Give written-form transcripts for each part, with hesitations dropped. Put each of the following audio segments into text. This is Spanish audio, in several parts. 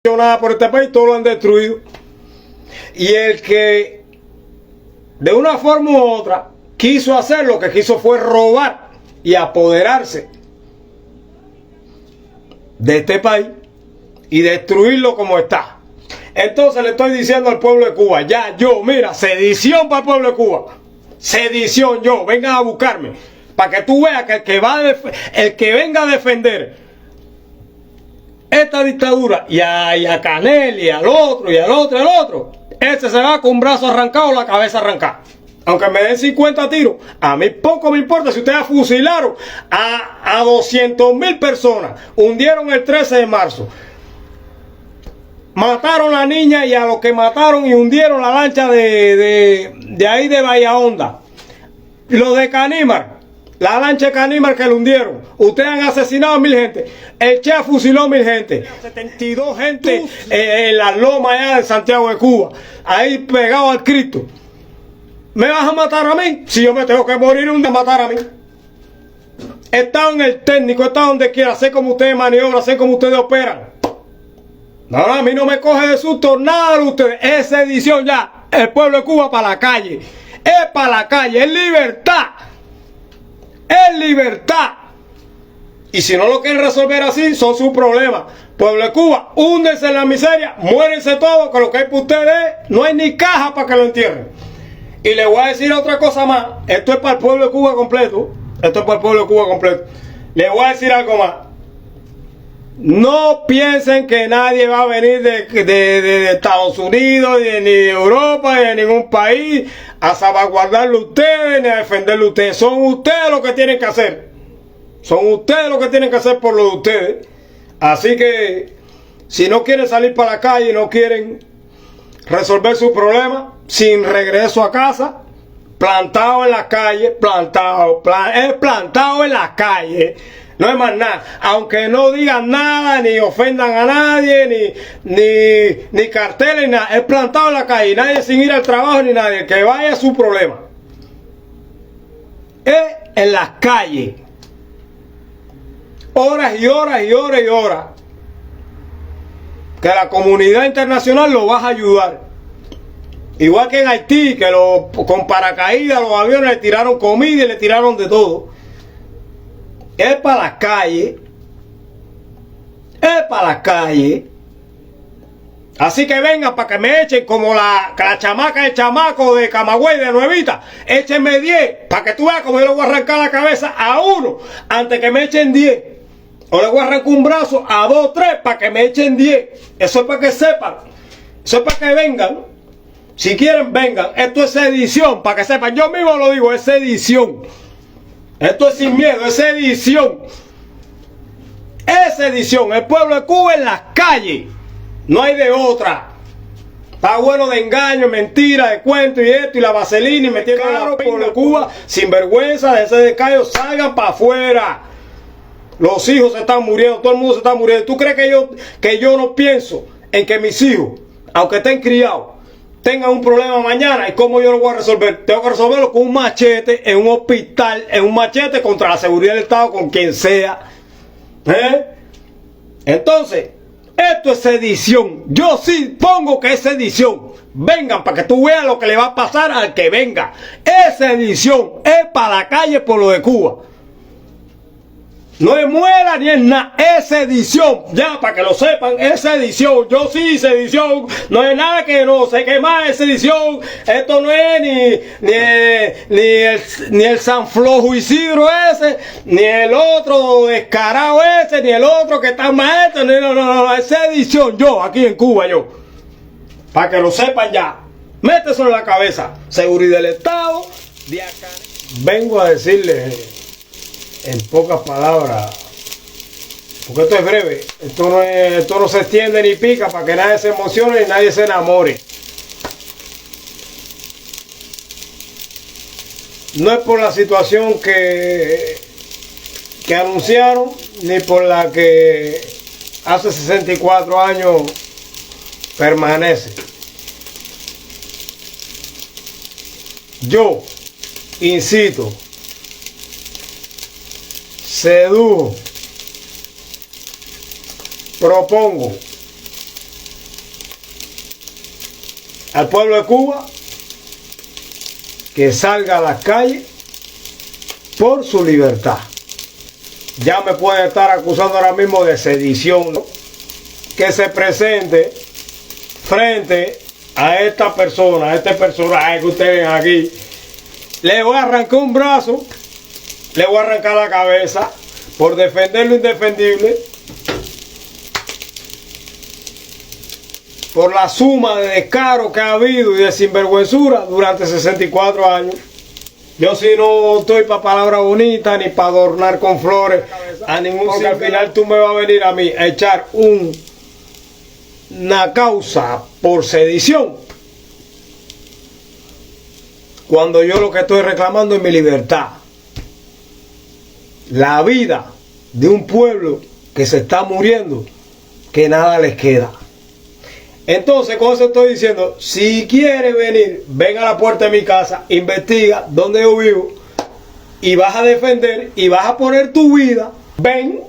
nada por este país, todo lo han destruido. Y el que de una forma u otra quiso hacer, lo que quiso fue robar y apoderarse de este país y destruirlo como está. Entonces le estoy diciendo al pueblo de Cuba, ya yo, mira, sedición para el pueblo de Cuba, sedición yo, vengan a buscarme, para que tú veas que el que venga a defender esta dictadura y a Canel y al otro y al otro y al otro, ese se va con un brazo arrancado o la cabeza arrancada. Aunque me den 50 tiros, a mí poco me importa si ustedes fusilaron a 200.000 personas, hundieron el 13 de marzo, mataron a la niña y a los que mataron y hundieron la lancha de ahí de Bahía Honda. Los de Canímar, la lancha de Canímar que lo hundieron. Ustedes han asesinado a 1.000 gente. El Che fusiló a 1.000 gente. 72 gente en la loma allá de Santiago de Cuba. Ahí pegado al Cristo. ¿Me vas a matar a mí? Si yo me tengo que morir, un día matar a mí. He estado en el técnico, he estado donde quiera, sé cómo ustedes maniobran, sé cómo ustedes operan. No, a mí no me coge de susto nada de ustedes. Es sedición ya. El pueblo de Cuba para la calle. Es para la calle, es libertad. Es libertad. Y si no lo quieren resolver así, son sus problemas. Pueblo de Cuba, húndense en la miseria, muérense todos, que lo que hay para ustedes, no hay ni caja para que lo entierren. Y les voy a decir otra cosa más. Esto es para el pueblo de Cuba completo. Esto es para el pueblo de Cuba completo. Les voy a decir algo más. No piensen que nadie va a venir de Estados Unidos, ni de Europa, ni de ningún país a salvaguardarlo a ustedes, ni a defenderlo a ustedes. Son ustedes los que tienen que hacer. Son ustedes los que tienen que hacer por lo de ustedes. Así que, si no quieren salir para la calle y no quieren resolver sus problemas, sin regreso a casa, plantado en la calle, plantado en la calle. No es más nada, aunque no digan nada, ni ofendan a nadie, ni carteles, ni nada. Es plantado en la calle, nadie sin ir al trabajo, ni nadie, que vaya a su problema. Es en las calles. Horas y horas y horas y horas. Que la comunidad internacional lo va a ayudar. Igual que en Haití, que con paracaídas los aviones le tiraron comida y le tiraron de todo. Es para la calle. Es para la calle. Así que vengan para que me echen como la chamaca del chamaco de Camagüey, de Nuevita. Échenme 10 para que tú veas como yo le voy a arrancar la cabeza a uno antes que me echen 10. O le voy a arrancar un brazo a 2, 3 para que me echen 10. Eso es para que sepan. Eso es para que vengan. Si quieren, vengan. Esto es sedición, para que sepan. Yo mismo lo digo, es sedición. Esto es sin miedo, es sedición. Es sedición. El pueblo de Cuba en las calles. No hay de otra. Está bueno de engaño, mentira, de cuento y esto y la vaselina y metiendo claro, el pueblo de Cuba sin vergüenza, de ese descayo, salgan para afuera. Los hijos se están muriendo, todo el mundo se está muriendo. ¿Tú crees que yo no pienso en que mis hijos, aunque estén criados, tengan un problema mañana? ¿Y cómo yo lo voy a resolver? Tengo que resolverlo con un machete, en un hospital, en un machete contra la seguridad del Estado, con quien sea. Entonces, esto es sedición. Yo sí pongo que es sedición. Vengan para que tú veas lo que le va a pasar al que venga. Es sedición. Es para la calle por lo de Cuba. No es muela ni es nada, es sedición. Ya, para que lo sepan, es sedición. Yo sí, sedición. No es nada que no sé qué más, es sedición. Esto no es ni el San Flojo Isidro ese, ni el otro descarado ese, ni el otro que está maestro. No, es sedición. Yo, aquí en Cuba, yo. Para que lo sepan ya. Méteselo en la cabeza. Seguridad del Estado, de acá. Vengo a decirles en pocas palabras, porque esto es breve, esto no se extiende ni pica para que nadie se emocione ni nadie se enamore. No es por la situación que anunciaron, ni por la que hace 64 años permanece. Yo incito, sedujo, propongo al pueblo de Cuba que salga a las calles por su libertad. Ya me puede estar acusando ahora mismo de sedición, ¿no? Que se presente frente a esta persona, a este personaje que ustedes ven aquí. Le voy a arrancar un brazo, le voy a arrancar la cabeza por defender lo indefendible, por la suma de descaro que ha habido y de sinvergüenzura durante 64 años. Yo sí no estoy para palabras bonitas ni para adornar con flores a ningún, porque al final tú me vas a venir a mí a echar una causa por sedición, cuando yo lo que estoy reclamando es mi libertad, la vida de un pueblo que se está muriendo, que nada les queda. Entonces, con eso estoy diciendo, si quiere venir, ven a la puerta de mi casa, investiga dónde yo vivo y vas a defender y vas a poner tu vida. Ven,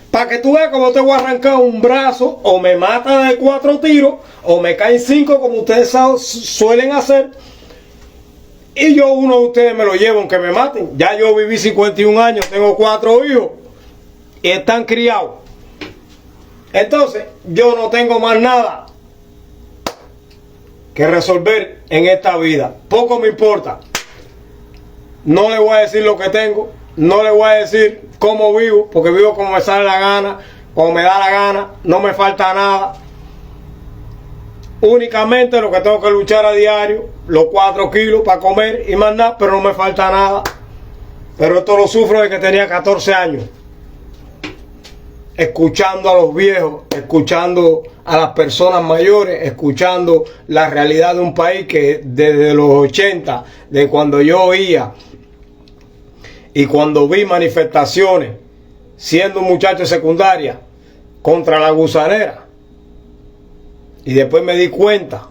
para que tú veas cómo te voy a arrancar un brazo, o me mata de 4 tiros, o me caen 5 como ustedes suelen hacer, y yo uno de ustedes me lo llevo aunque me maten. Ya yo viví 51 años, tengo 4 hijos y están criados. Entonces, yo no tengo más nada que resolver en esta vida. Poco me importa. No le voy a decir lo que tengo, no le voy a decir cómo vivo, porque vivo como me sale la gana, como me da la gana, no me falta nada. Únicamente lo que tengo que luchar a diario, los 4 kilos para comer y más nada, pero no me falta nada. Pero esto lo sufro desde que tenía 14 años. Escuchando a los viejos, escuchando a las personas mayores, escuchando la realidad de un país que desde los 80, de cuando yo oía y cuando vi manifestaciones, siendo un muchacho de secundaria, contra la gusanera, y después me di cuenta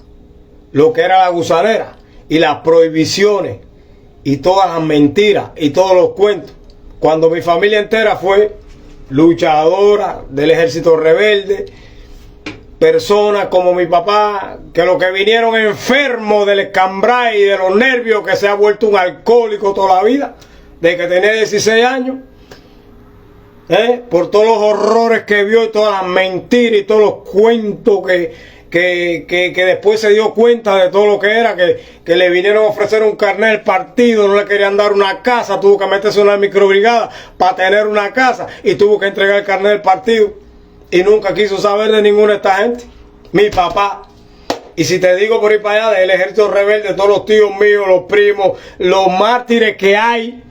lo que era la gusanera y las prohibiciones y todas las mentiras y todos los cuentos, cuando mi familia entera fue luchadora del ejército rebelde, personas como mi papá, que lo que vinieron enfermos del escambray y de los nervios, que se ha vuelto un alcohólico toda la vida, de que tenía 16 años, por todos los horrores que vio y todas las mentiras y todos los cuentos que después se dio cuenta de todo lo que era, que le vinieron a ofrecer un carnet del partido, no le querían dar una casa, tuvo que meterse en una microbrigada para tener una casa y tuvo que entregar el carnet del partido y nunca quiso saber de ninguna de esta gente. Mi papá. Y si te digo por ir para allá del ejército rebelde, todos los tíos míos, los primos, los mártires que hay,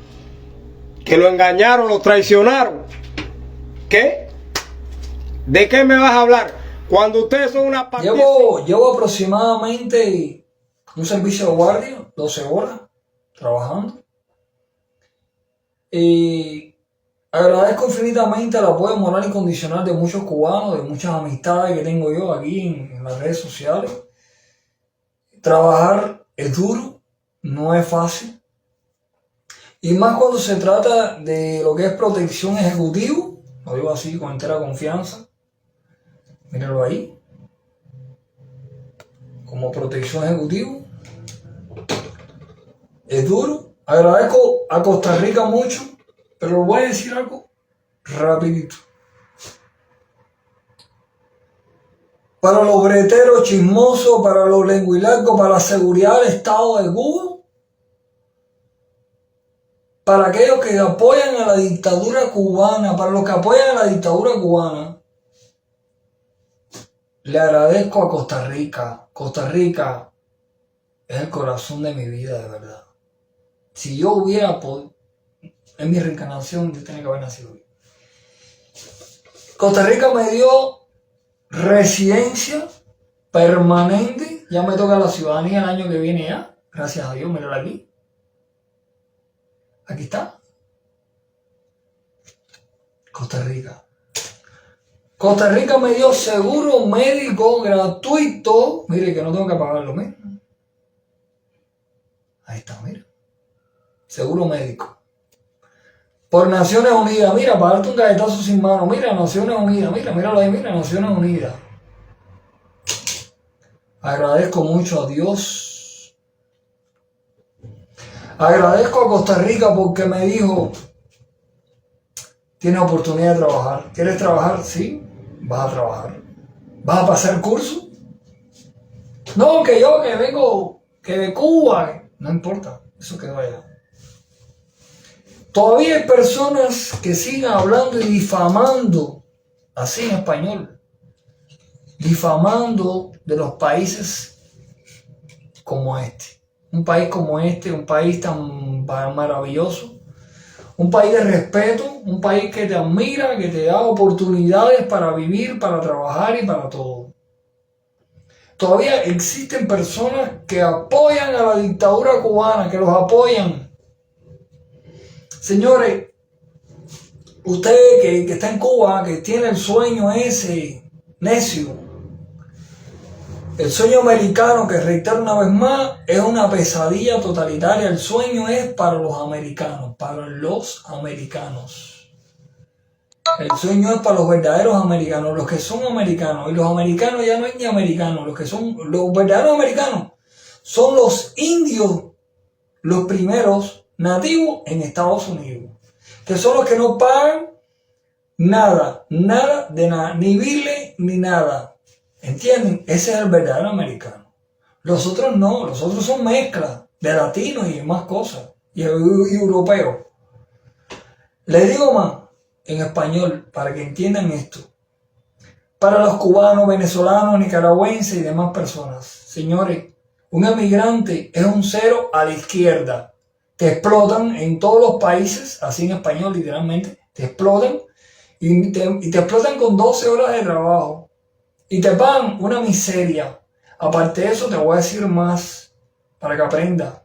que lo engañaron, lo traicionaron. ¿Qué? ¿De qué me vas a hablar? Cuando ustedes son una partida... Llevo aproximadamente un servicio de guardia, 12 horas, trabajando. Y agradezco infinitamente el apoyo moral incondicional de muchos cubanos, de muchas amistades que tengo yo aquí en las redes sociales. Trabajar es duro, no es fácil. Y más cuando se trata de lo que es protección ejecutiva, lo digo así con entera confianza. Mírenlo ahí. Como protección ejecutiva. Es duro. Agradezco a Costa Rica mucho, pero voy a decir algo rapidito. Para los breteros chismosos, para los lenguilacos, para la seguridad del Estado de Cuba, para aquellos que apoyan a la dictadura cubana, para los que apoyan a la dictadura cubana, le agradezco a Costa Rica. Costa Rica es el corazón de mi vida, de verdad. Si yo hubiera podido, en mi reencarnación, yo tenía que haber nacido hoy. Costa Rica me dio residencia permanente. Ya me toca la ciudadanía el año que viene ya. Gracias a Dios, mírala aquí. Aquí está. Costa Rica. Costa Rica me dio seguro médico gratuito. Mire que no tengo que pagarlo, mira. Ahí está, mira. Seguro médico. Por Naciones Unidas, mira, para darte un galletazo sin mano. Mira, Naciones Unidas, mira, míralo ahí, mira, Naciones Unidas. Agradezco mucho a Dios. Agradezco a Costa Rica porque me dijo, tienes oportunidad de trabajar. ¿Quieres trabajar? Sí, vas a trabajar. ¿Vas a pasar curso? No, que yo que vengo, que de Cuba. No importa, eso quedó allá. Todavía hay personas que siguen hablando y difamando, así en español, difamando de los países como este. Un país como este, un país tan maravilloso, un país de respeto, un país que te admira, que te da oportunidades para vivir, para trabajar y para todo. Todavía existen personas que apoyan a la dictadura cubana, que los apoyan. Señores, usted que está en Cuba, que tiene el sueño ese necio, el sueño americano, que reitero una vez más, es una pesadilla totalitaria. El sueño es para los americanos, para los americanos. El sueño es para los verdaderos americanos, los que son americanos. Y los americanos ya no es ni americanos, los verdaderos americanos son los indios, los primeros nativos en Estados Unidos, que son los que no pagan nada de nada, ni biles ni nada. ¿Entienden? Ese es el verdadero americano. Los otros no, los otros son mezclas de latinos y demás cosas, y europeos. Les digo más en español para que entiendan esto. Para los cubanos, venezolanos, nicaragüenses y demás personas, señores, un emigrante es un cero a la izquierda. Te explotan en todos los países, así en español literalmente, te explotan y te explotan con 12 horas de trabajo y te pagan una miseria. Aparte de eso, te voy a decir más para que aprendas.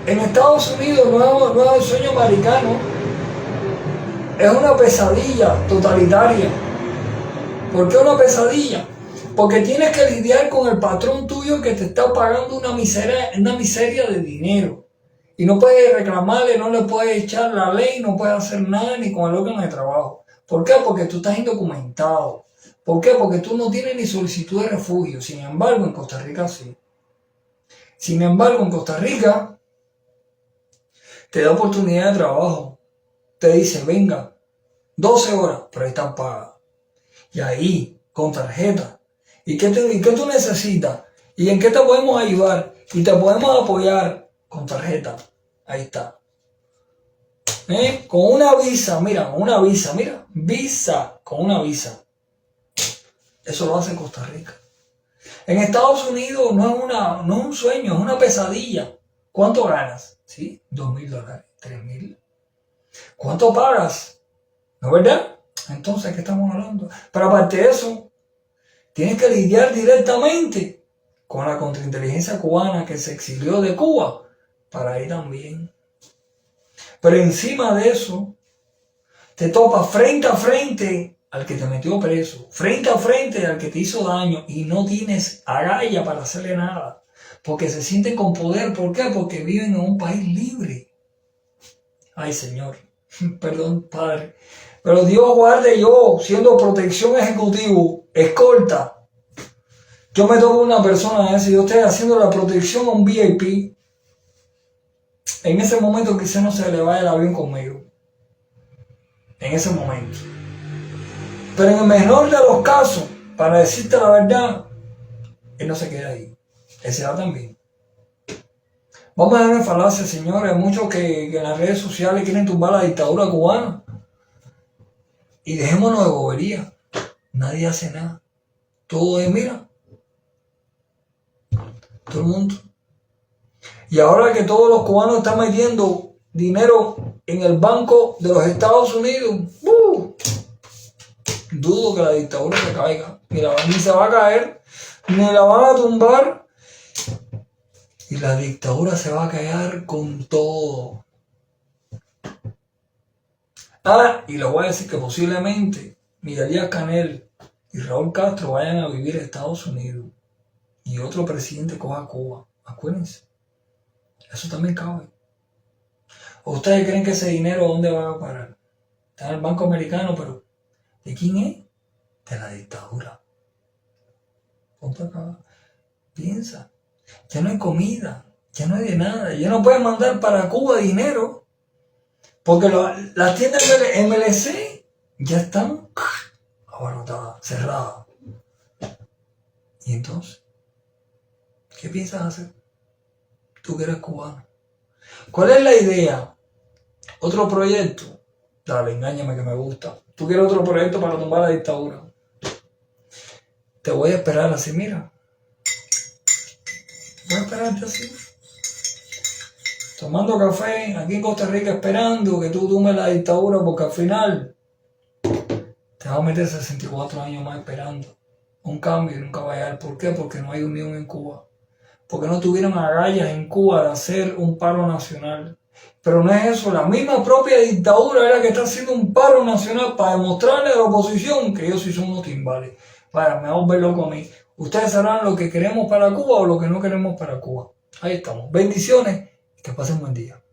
En Estados Unidos no es el sueño americano, es una pesadilla totalitaria. ¿Por qué una pesadilla? Porque tienes que lidiar con el patrón tuyo que te está pagando una miseria de dinero. Y no puedes reclamarle, no le puedes echar la ley, no puedes hacer nada ni con el órgano de trabajo. ¿Por qué? Porque tú estás indocumentado. ¿Por qué? Porque tú no tienes ni solicitud de refugio. Sin embargo, en Costa Rica sí. Sin embargo, en Costa Rica te da oportunidad de trabajo. Te dice, venga, 12 horas, pero están pagas. Y ahí, con tarjeta. ¿Y qué tú necesitas? ¿Y en qué te podemos ayudar? Y te podemos apoyar con tarjeta. Ahí está. Con una visa, mira, visa, con una visa. Eso lo hace en Costa Rica. En Estados Unidos no es un sueño, es una pesadilla. ¿Cuánto ganas? ¿Sí? $2,000, $3,000. ¿Cuánto pagas? ¿No es verdad? Entonces, ¿qué estamos hablando? Pero aparte de eso, tienes que lidiar directamente con la contrainteligencia cubana que se exilió de Cuba para ahí también. Pero encima de eso, te topas frente a frente al que te metió preso, frente a frente al que te hizo daño y no tienes agallas para hacerle nada. Porque se sienten con poder. ¿Por qué? Porque viven en un país libre. Ay, Señor. Perdón, Padre. Pero Dios guarde, yo, siendo protección ejecutivo, escolta, yo me toco una persona esa y yo estoy haciendo la protección a un VIP. En ese momento quizás no se le vaya el avión conmigo. En ese momento. Pero en el mejor de los casos, para decirte la verdad, él no se queda ahí. Él se va también. Vamos a dejar en falacia, señores. Hay muchos que en las redes sociales quieren tumbar la dictadura cubana. Y dejémonos de bobería. Nadie hace nada. Todo es, mira. Todo el mundo. Y ahora que todos los cubanos están metiendo dinero en el banco de los Estados Unidos, dudo que la dictadura se caiga. Ni se va a caer, ni la van a tumbar. Y la dictadura se va a caer con todo. Y les voy a decir que posiblemente Miguel Díaz-Canel y Raúl Castro vayan a vivir a Estados Unidos. Y otro presidente coja Cuba. Acuérdense. Eso también cabe. ¿O ustedes creen que ese dinero dónde va a parar? Está en el Banco Americano, pero ¿de quién es? De la dictadura. ponte acá, piensa. Ya no hay comida, ya no hay de nada, ya no puedes mandar para Cuba dinero, porque las tiendas MLC ya están abarrotadas, cerradas. Y entonces, ¿qué piensas hacer? Tú que eres cubano. ¿Cuál es la idea? ¿Otro proyecto? Dale, engáñame que me gusta. ¿Tú quieres otro proyecto para tumbar la dictadura? Te voy a esperar así, mira. Voy a esperarte así. Tomando café aquí en Costa Rica esperando que tú tumbes la dictadura, porque al final te vas a meter 64 años más esperando un cambio y nunca va a llegar. ¿Por qué? Porque no hay unión en Cuba. Porque no tuvieron agallas en Cuba de hacer un paro nacional. Pero no es eso, la misma propia dictadura es la que está haciendo un paro nacional para demostrarle a la oposición que ellos sí son unos timbales. Vaya, me hago ver loco a mí. Ustedes sabrán lo que queremos para Cuba o lo que no queremos para Cuba. Ahí estamos. Bendiciones. Que pasen buen día.